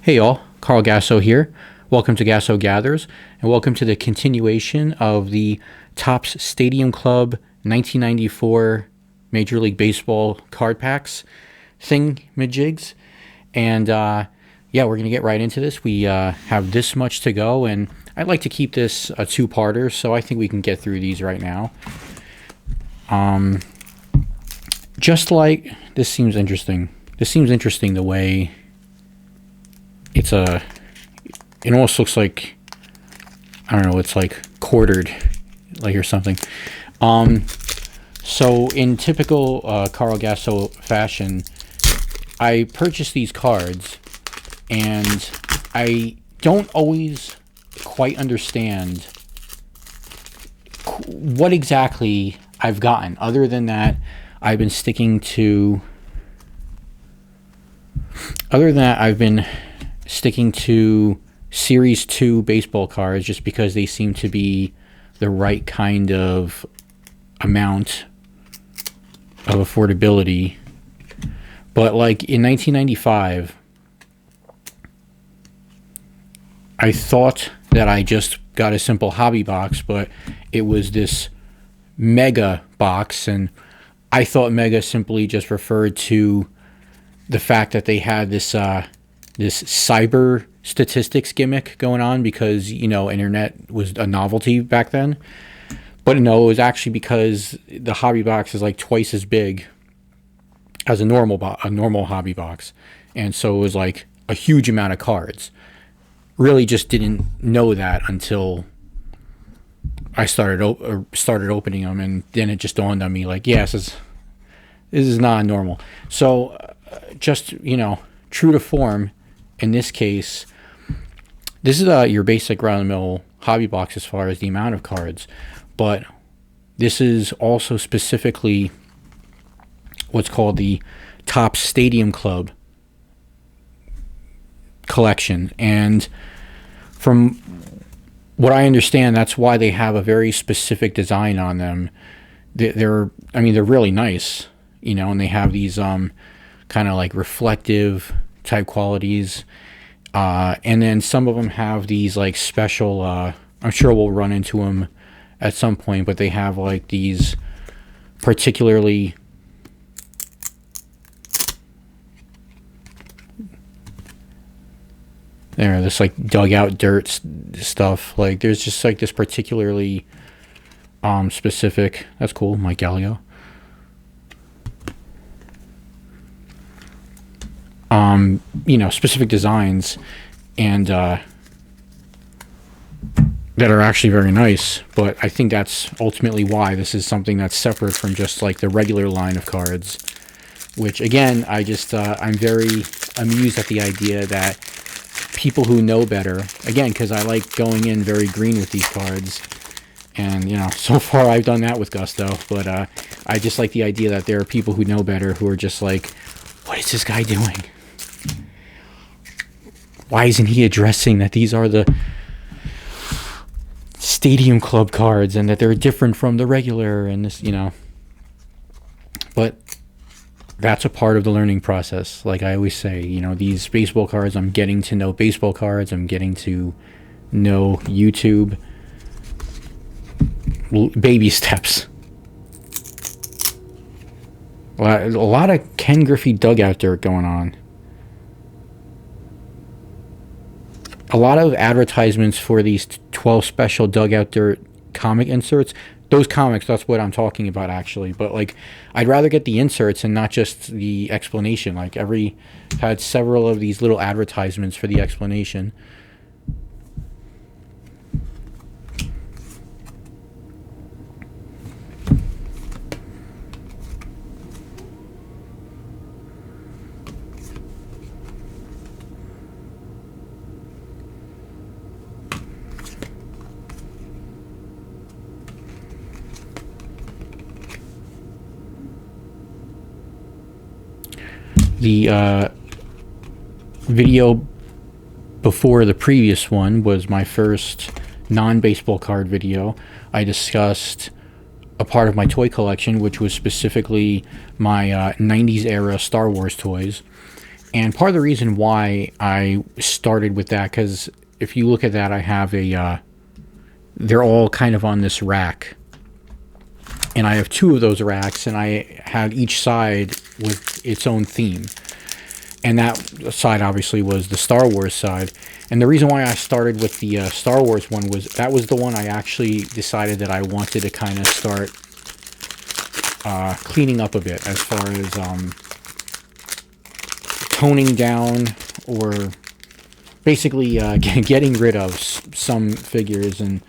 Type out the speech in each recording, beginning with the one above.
Hey y'all, Carl Gasso here. Welcome to Gasso Gathers, and welcome to the continuation of the Topps Stadium Club 1994 Major League Baseball card packs thing-majigs. And yeah, we're going to get right into this. We have this much to go, and I'd like to keep this a two-parter, so I think we can get through these right now. Just like, this seems interesting. This seems interesting the way it almost looks like, I don't know, it's like quartered, like or something. So in typical Carl Gasso fashion, I purchased these cards, and I don't always quite understand what exactly I've gotten. Other than that, I've been sticking to Series 2 baseball cards just because they seem to be the right kind of amount of affordability. But like in 1995, I thought that I just got a simple hobby box, but it was this mega box, and I thought mega simply just referred to the fact that they had this cyber statistics gimmick going on because, you know, internet was a novelty back then. But no, it was actually because the hobby box is like twice as big as a normal hobby box, and so it was like a huge amount of cards. Really, just didn't know that until I started opening them, and then it just dawned on me, like, yes, this is not normal. So, just, you know, true to form, in this case, this is your basic run-of-the-mill hobby box as far as the amount of cards, but this is also specifically what's called the Topps Stadium Club collection, and from what I understand, that's why they have a very specific design on them. They're really nice, you know, and they have these kind of like reflective type qualities, and then some of them have these like special, I'm sure we'll run into them at some point, but they have like these particularly this like dugout dirt stuff. Like there's just like this particularly specific, that's cool, Mike Gallagher. You know, specific designs, and that are actually very nice. But I think that's ultimately why this is something that's separate from just like the regular line of cards, which again, I just I'm very amused at the idea that people who know better, again, because I like going in very green with these cards, and you know, so far I've done that with gusto, but I just like the idea that there are people who know better who are just like, what is this guy doing? Why isn't he addressing that these are the Stadium Club cards and that they're different from the regular, and this, you know. But that's a part of the learning process. Like I always say, you know, these baseball cards, I'm getting to know baseball cards, I'm getting to know YouTube. Baby steps. A lot of Ken Griffey dugout dirt going on. A lot of advertisements for these 12 special dugout dirt comic inserts. Those comics, that's what I'm talking about actually. But like, I'd rather get the inserts and not just the explanation. Like had several of these little advertisements for the explanation. The video before the previous one was my first non-baseball card video. I discussed a part of my toy collection, which was specifically my 90s era Star Wars toys. And part of the reason why I started with that, because if you look at that, I have they're all kind of on this rack. And I have two of those racks, and I have each side with its own theme. And that side obviously was the Star Wars side. And the reason why I started with the Star Wars one was that was the one I actually decided that I wanted to kind of start cleaning up a bit, as far as toning down, or basically getting rid of some figures. And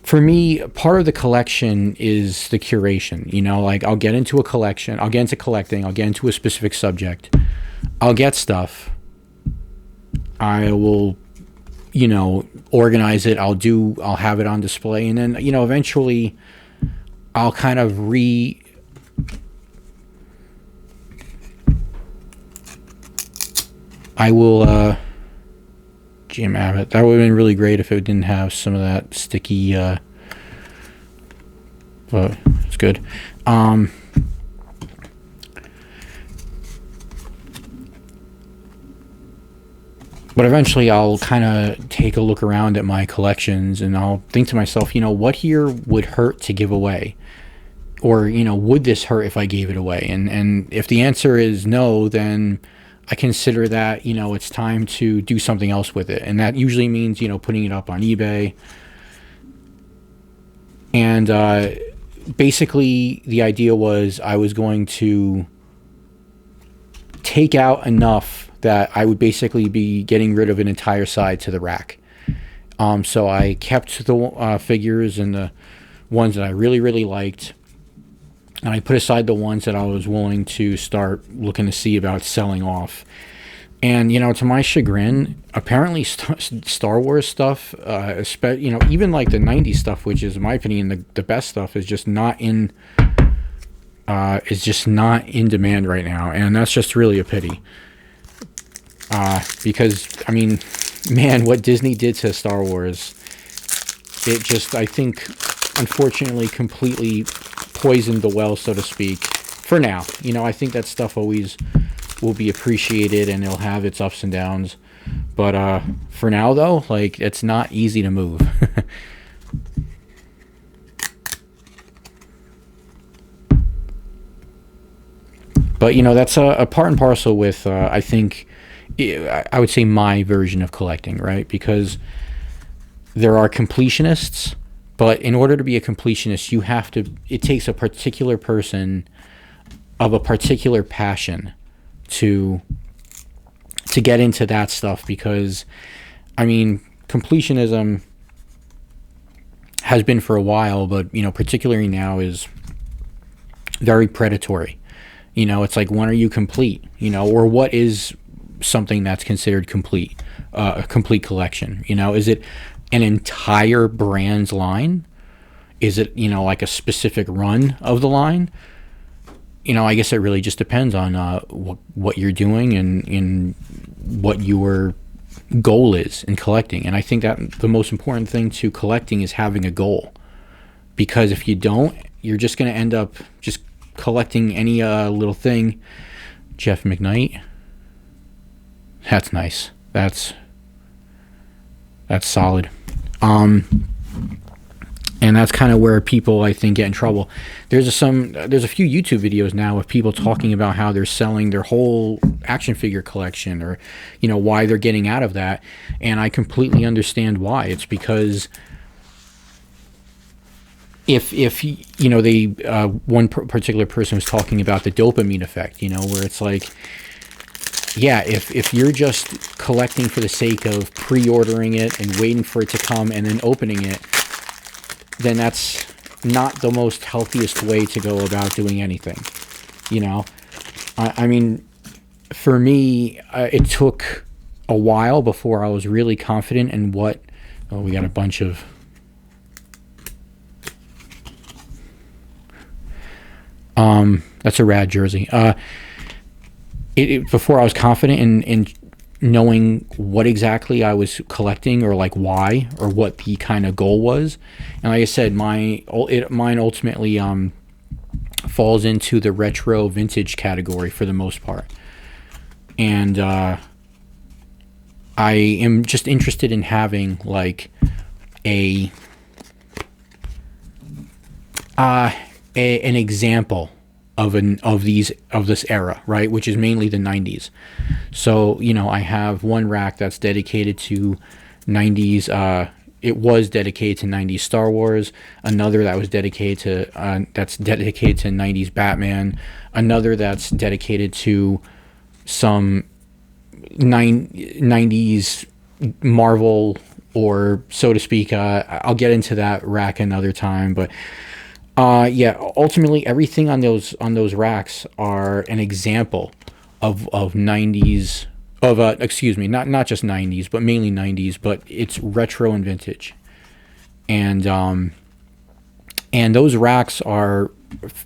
for me, part of the collection is the curation. You know, like I'll get into a collection, I'll get into collecting, I'll get into a specific subject, I'll get stuff, I will, you know, organize it, I'll have it on display, and then, you know, eventually I'll kind of I will jam it. That would have been really great if it didn't have some of that sticky, but it's good. But eventually I'll kind of take a look around at my collections, and I'll think to myself, you know, what here would hurt to give away? Or, you know, would this hurt if I gave it away? And if the answer is no, then I consider that, you know, it's time to do something else with it. And that usually means, you know, putting it up on eBay. And basically the idea was I was going to take out enough that I would basically be getting rid of an entire side to the rack. So I kept the figures and the ones that I really, really liked, and I put aside the ones that I was willing to start looking to see about selling off. And, you know, to my chagrin, apparently Star Wars stuff, you know, even like the 90s stuff, which is, in my opinion, the best stuff, is just not in demand right now. And that's just really a pity. Because, I mean, man, what Disney did to Star Wars, it just, I think, unfortunately, completely poisoned the well, so to speak, for now. You know, I think that stuff always will be appreciated, and it'll have its ups and downs. But for now, though, like, it's not easy to move. But, you know, that's a part and parcel with, I think, I would say my version of collecting, right? Because there are completionists, but in order to be a completionist, it takes a particular person of a particular passion to get into that stuff. Because, I mean, completionism has been for a while, but, you know, particularly now is very predatory. You know, it's like, when are you complete? You know, or what is something that's considered complete, a complete collection? You know, is it an entire brand's line? Is it, you know, like a specific run of the line? You know, I guess it really just depends on what you're doing and what your goal is in collecting. And I think that the most important thing to collecting is having a goal. Because if you don't, you're just going to end up just collecting any little thing. Jeff McKnight. That's nice. That's solid. And that's kind of where people, I think, get in trouble. There's a few YouTube videos now of people talking about how they're selling their whole action figure collection, or, you know, why they're getting out of that. And I completely understand why. It's because if you know, one particular person was talking about the dopamine effect, you know, where it's like, yeah, if you're just collecting for the sake of pre-ordering it and waiting for it to come and then opening it, then that's not the most healthiest way to go about doing anything. You know, I mean, for me, it took a while before I was really confident in what. Oh, we got a bunch of. That's a rad jersey. Before I was confident in knowing what exactly I was collecting, or like why, or what the kind of goal was. And like I said, mine ultimately falls into the retro vintage category for the most part. and I am just interested in having like a an example of this era, right? Which is mainly the 90s. So, you know, I have one rack that's dedicated to 90s. It was dedicated to 90s Star Wars. Another that was dedicated to that's dedicated to 90s Batman. Another that's dedicated to some 90s Marvel, or so to speak. I'll get into that rack another time, but yeah, ultimately everything on those racks are an example of 90s, of excuse me, not just 90s, but mainly 90s, but it's retro and vintage. And those racks are,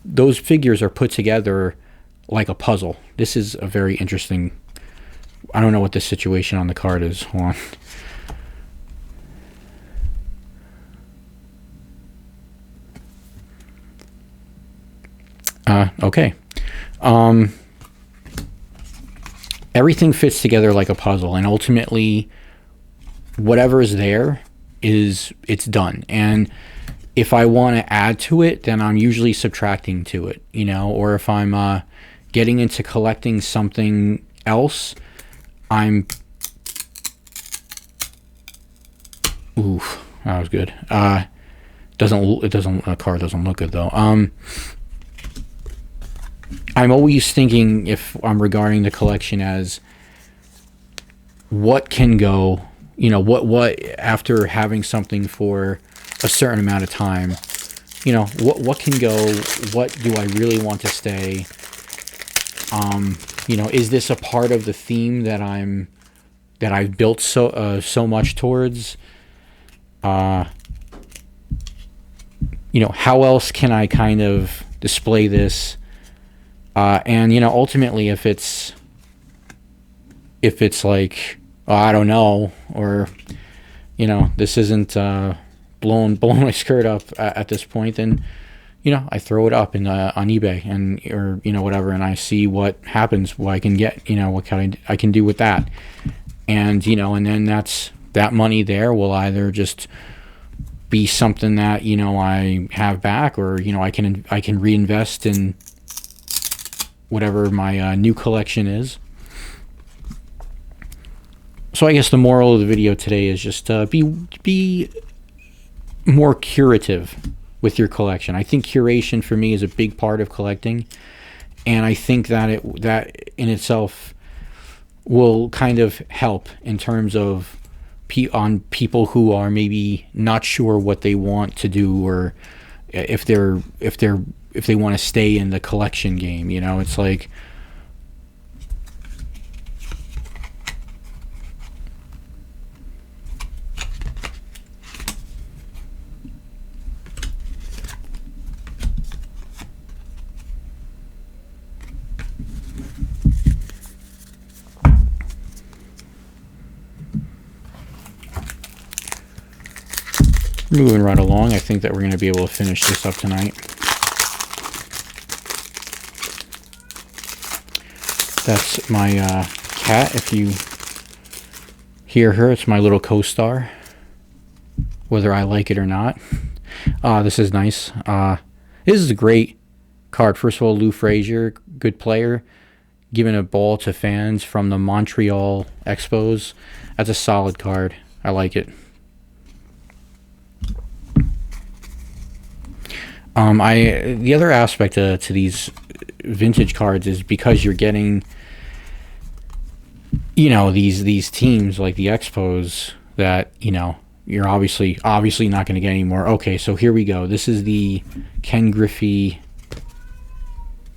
those figures are put together like a puzzle. This is a very interesting, I don't know what the situation on the card is. Hold on. Okay. Everything fits together like a puzzle, and ultimately whatever is there it's done. And if I want to add to it, then I'm usually subtracting to it, you know, or if I'm getting into collecting something else, I'm ooh, that was good. A card doesn't look good though. I'm always thinking, if I'm regarding the collection as what can go, you know, what after having something for a certain amount of time, you know, what can go, what do I really want to stay? You know, is this a part of the theme that I've built so much towards? You know, how else can I kind of display this? And you know, ultimately, if it's like, oh, I don't know, or you know, this isn't blowing my skirt up at this point, then you know, I throw it up in on eBay, and or you know, whatever, and I see what happens, what I can get, you know, what I can do with that. And you know, and then that money there will either just be something that, you know, I have back, or you know, I can reinvest in whatever my new collection is. So I guess the moral of the video today is just be more curative with your collection. I think curation for me is a big part of collecting, and I think that that in itself will kind of help in terms of on people who are maybe not sure what they want to do, or if they want to stay in the collection game. You know, it's like, moving right along. I think that we're going to be able to finish this up tonight. That's my cat. If you hear her, it's my little co-star, whether I like it or not. This is nice. This is a great card. First of all, Lou Frazier, good player, giving a ball to fans from the Montreal Expos. That's a solid card. I like it. The other aspect to these vintage cards is because you're getting, you know, these teams like the Expos that, you know, you're obviously not going to get anymore. Okay, so here we go. This is the Ken Griffey.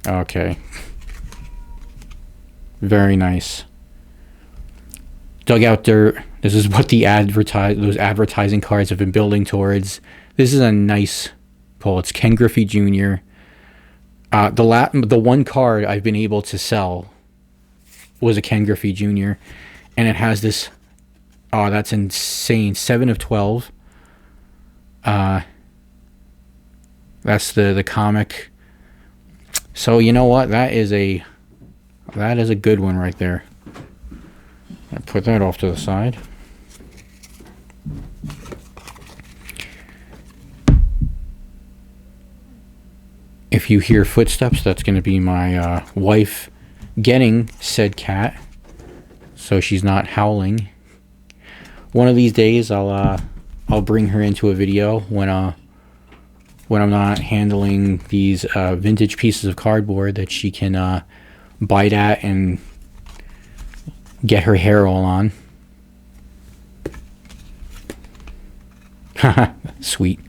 Okay, very nice. Dugout Dirt. This is what those advertising cards have been building towards. This is a nice pull. It's Ken Griffey Jr. The one card I've been able to sell was a Ken Griffey Jr. and it has this. Oh, that's insane! 7 of 12. That's the comic. So you know what? That is a good one right there. I put that off to the side. If you hear footsteps, that's going to be my wife getting said cat, so she's not howling. One of these days, I'll bring her into a video when I'm not handling these vintage pieces of cardboard that she can bite at and get her hair all on. Haha, sweet.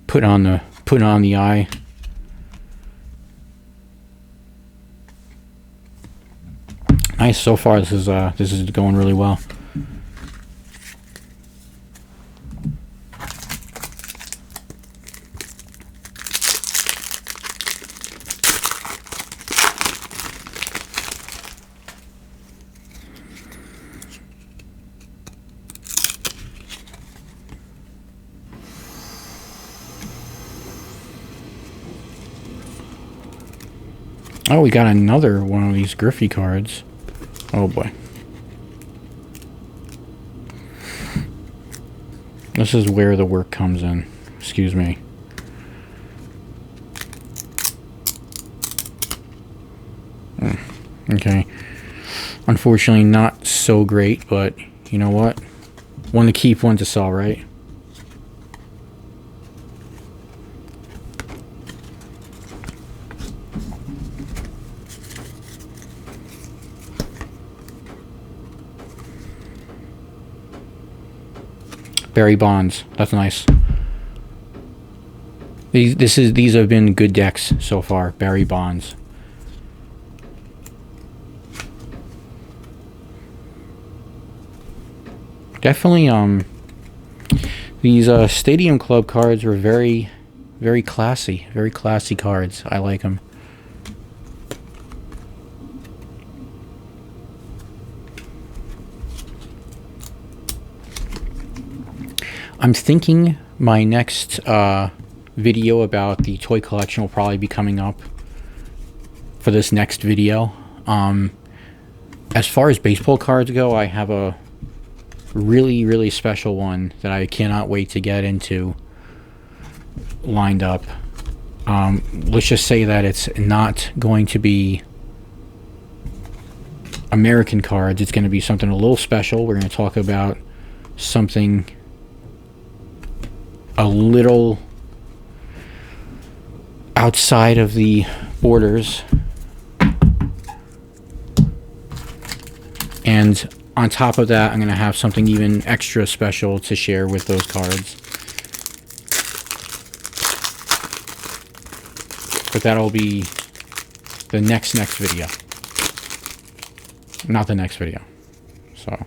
Put on the eye. Nice so far. This is going really well. Oh, we got another one of these Griffey cards. Oh boy. This is where the work comes in. Excuse me. Okay. Unfortunately, not so great, but you know what? One to keep, one to sell, right? Barry Bonds. That's nice. These have been good decks so far. Barry Bonds. Definitely these Stadium Club cards were very classy. Very classy cards. I like them. I'm thinking my next video about the toy collection will probably be coming up for this next video. As far as baseball cards go, I have a really special one that I cannot wait to get into lined up. Let's just say that it's not going to be American cards. It's going to be something a little special. We're going to talk about something a little outside of the borders, and on top of that, I'm going to have something even extra special to share with those cards. But that'll be the next video. Not the next video. So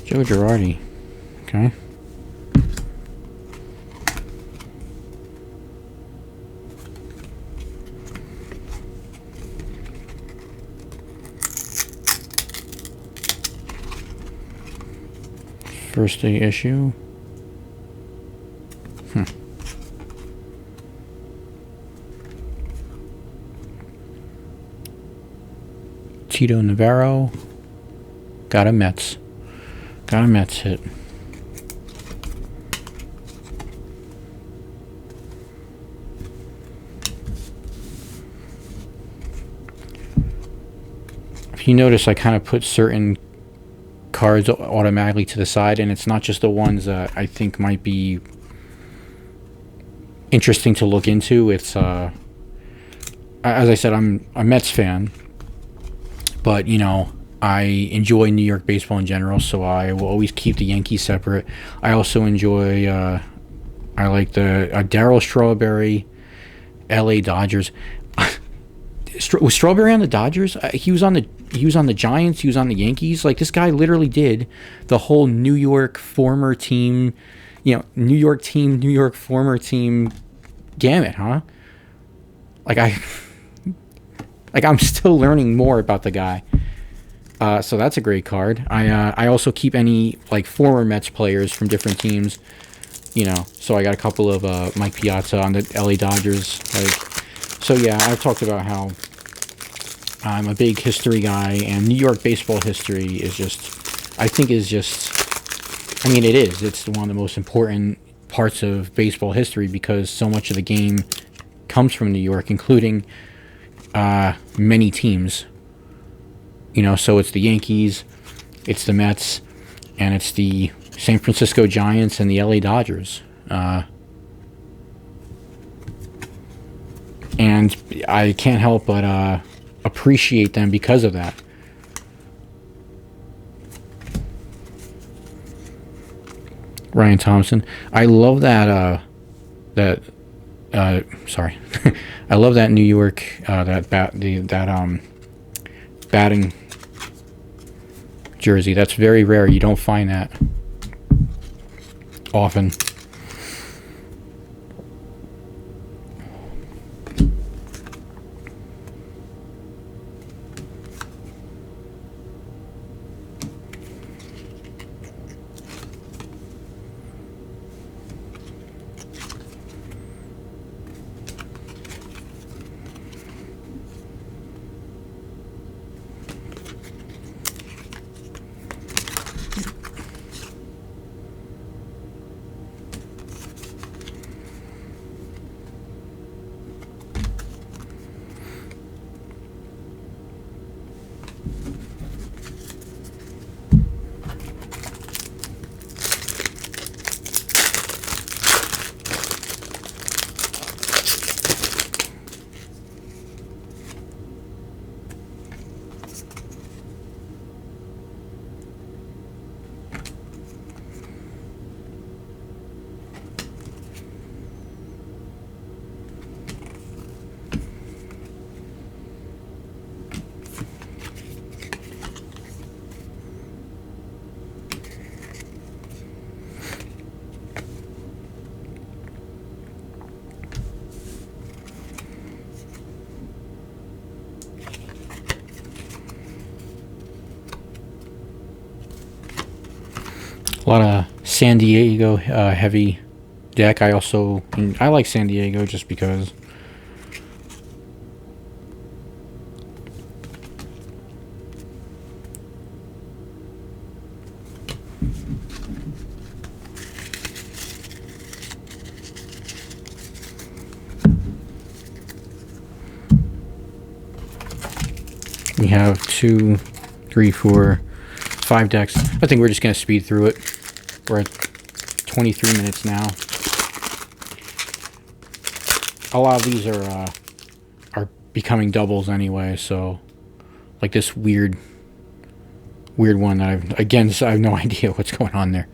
Joe Girardi. Okay. First day issue. Tito Navarro. Got a Mets. Got a Mets hit. If you notice, I kind of put certain cards automatically to the side, and it's not just the ones that I think might be interesting to look into. It's as I said, I'm a Mets fan, but you know, I enjoy New York baseball in general, so I will always keep the Yankees separate. I also enjoy I like the Darryl Strawberry LA Dodgers. Was Strawberry on the Dodgers? He was on the Giants. He was on the Yankees. Like, this guy literally did the whole New York former team, you know, New York team, New York former team gamut, huh? like I'm still learning more about the guy. So that's a great card. I also keep any like former Mets players from different teams. So I got a couple of Mike Piazza on the LA Dodgers. So yeah, I've talked about how I'm a big history guy, and New York baseball history is just, I think, is just, I mean, it is. It's one of the most important parts of baseball history because so much of the game comes from New York, including many teams. So it's the Yankees, it's the Mets, and it's the San Francisco Giants and the LA Dodgers. And I can't help but appreciate them because of that. Ryan Thompson. I love that. Sorry, I love that New York batting jersey. That's very rare. You don't find that often. A lot of San Diego heavy deck. I like San Diego just because we have 2, 3, 4, 5 decks. I think we're just going to speed through it. We're at 23 minutes now. A lot of these are becoming doubles anyway, so like this weird one that I have no idea what's going on there.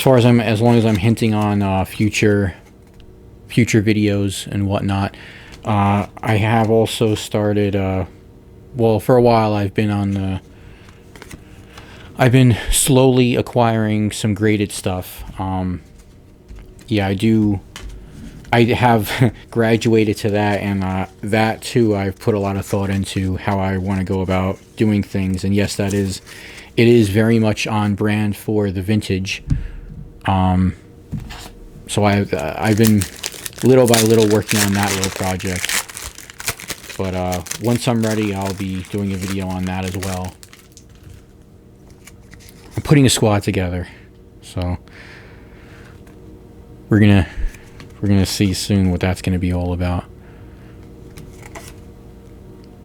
As long as I'm hinting on future videos and whatnot, I have also started. For a while I've been slowly acquiring some graded stuff. Yeah, I do. I have graduated to that, and that too I've put a lot of thought into how I want to go about doing things. And yes, it is very much on brand for the vintage. So I've been little by little working on that little project, but once I'm ready, I'll be doing a video on that as well. I'm putting a squad together, so we're gonna see soon what that's gonna be all about.